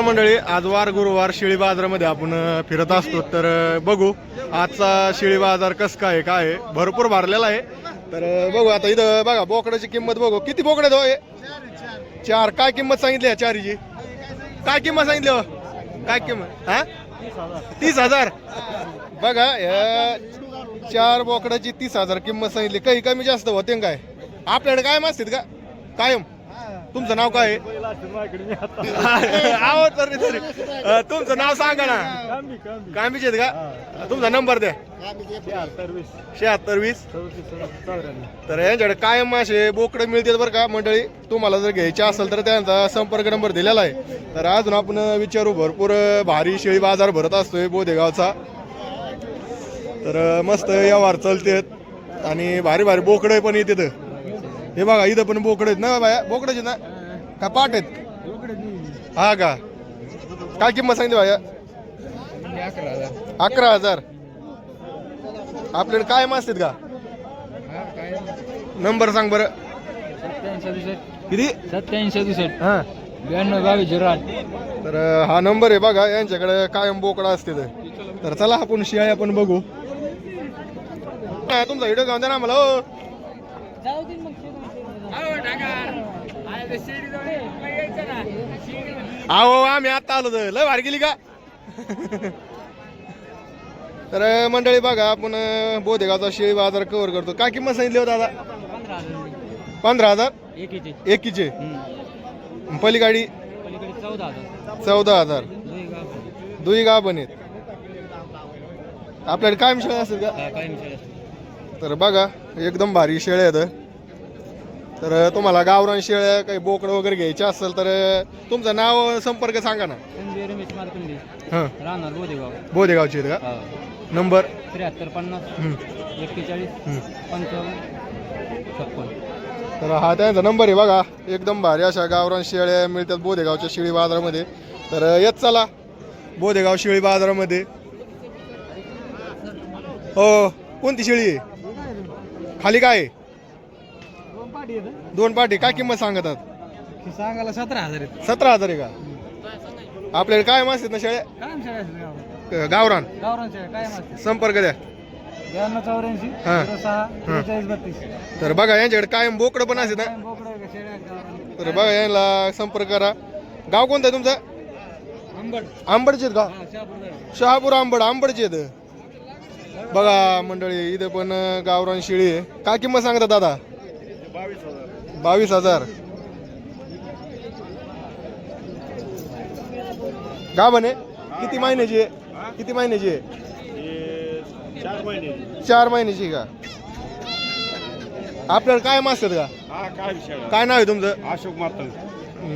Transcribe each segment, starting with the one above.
मंडळी आज वार गुरुवार शेळी बाजारामध्ये आपण फिरत असतो तर बघू आजचा शेळी बाजार कसं काय आहे भरपूर भरलेला आहे तर बघू आता इथं बघा बोकडाची किंमत बघू किती बोकडे दो चार काय किंमत सांगितली आहे चारीची काय किंमत सांगितली हो काय किंमत हा 30,000 बघा चार बोकडाची 30,000 किंमत सांगितली काही कमी जास्त होते काय आपल्याकडे कायम असतात का कायम तुमचं नाव काय आहो तर तुमचं नाव सांगा ना कांबीचे का तुमचा नंबर द्या 7620 तर यांच्याकडे कायम असे बोकडे मिळतात बरं का मंडळी तुम्हाला जर घ्यायचे असेल तर त्यांचा संपर्क नंबर दिलेला आहे तर अजून आपण विचारू भरपूर भारी शेळी बाजार भरत असतोय बोदेगावचा तर मस्त व्यवहार चालतेत आणि भारी भारी बोकडे पण येतात हे बघा इथं पण बोकडे आहेत ना बाया बोकडाचे ना का पाट आहेत हा का काय किंमत सांगितली बाया 11,000 आपल्याकडे काय असतात का नंबर सांग बरं 87 किती 67 हा 92 तर हा नंबर आहे बघा यांच्याकडे कायम बोकडा असते तर चला आपण शेळ्या पण बघू तुमचा व्हिडिओ घेऊन द्या ना मला हो अहो आम्ही आता आलो तर लय भारी गेली का तर मंडळी बघा आपण बोदेगावचा शेळी बाजार कव्हर करतो काय किंमत सांगितली हो दादा 15,000 एकीचे पलीगाडी 14,000 दुई गाभण आहेत आपल्याकडे कायम शेळ्या असतील का तर बघा एकदम भारी शेळ्या आहेत तर तुम्हाला गावरान शेळ्या काही बोकड वगैरे घ्यायचे असेल तर तुमचं नाव संपर्क सांगा ना हां बोदेगावचे आहेत का नंबर 7350 41 55 तर हा त्यांचा नंबर आहे बघा एकदम भारी अशा गावरान शेळ्या मिळतात बोदेगावच्या शेळी बाजारामध्ये तर येत चला बोदेगाव शेळी बाजारामध्ये हो कोणती शेळी आहे खाली काय आहे दोन पाटी काय किंमत सांगतात सांगायला 17,000 17,000 आहे का आपल्याकडे काय असतात ना शेळ्या गावरान संपर्क द्या 92 हां. 84 32 तर बघा यांच्याकडे कायम बोकडं पण असतात ना तर बघा यांना संपर्क करा गाव कोणतं आहे तुमचं आंबडचे आहेत का शहापूर आंबडचे आहेत बघा मंडळी इथे पण गावरान शेळी आहे काय किंमत सांगतात दादा 22,000 गाभण आहे किती महिन्याची आहे किती महिन्याची आहे 4 महिन्याची का आपल्याला काय असतात का काय नाव आहे तुमचं अशोक मातंग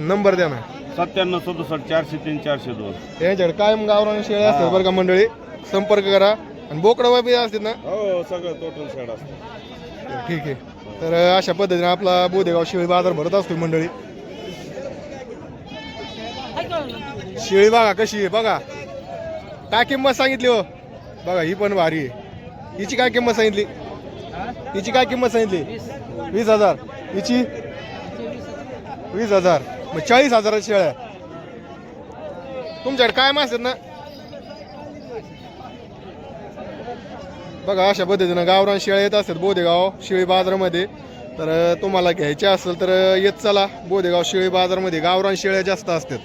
नंबर द्या ना 97 67 403 402 यांच्याकडे कायम गावरान शेळ्या असतात बरं का मंडळी संपर्क करा आणि बोकडं बी असतात ना हो सगळं टोटल शेड असतं ठीक आहे तर अशा पद्धतीने आपला बोदेगाव शेळी बाजार भरत असतो मंडळी शेळी बघा कशी आहे बघा काय किंमत सांगितली हो बघा ही पण भारी आहे हिची काय किंमत सांगितली हिची काय किंमत सांगितली 20,000 हिची 20,000 मग 40,000 शेळ्या तुमच्याकडे काय असतात ना बघा अशा पद्धतीनं गावरान शेळ्या येत असतात बोदेगाव शेळी बाजारामध्ये तर तुम्हाला घ्यायच्या असेल तर येत चला बोदेगाव शेळी बाजारामध्ये गावरान शेळ्या जास्त असतात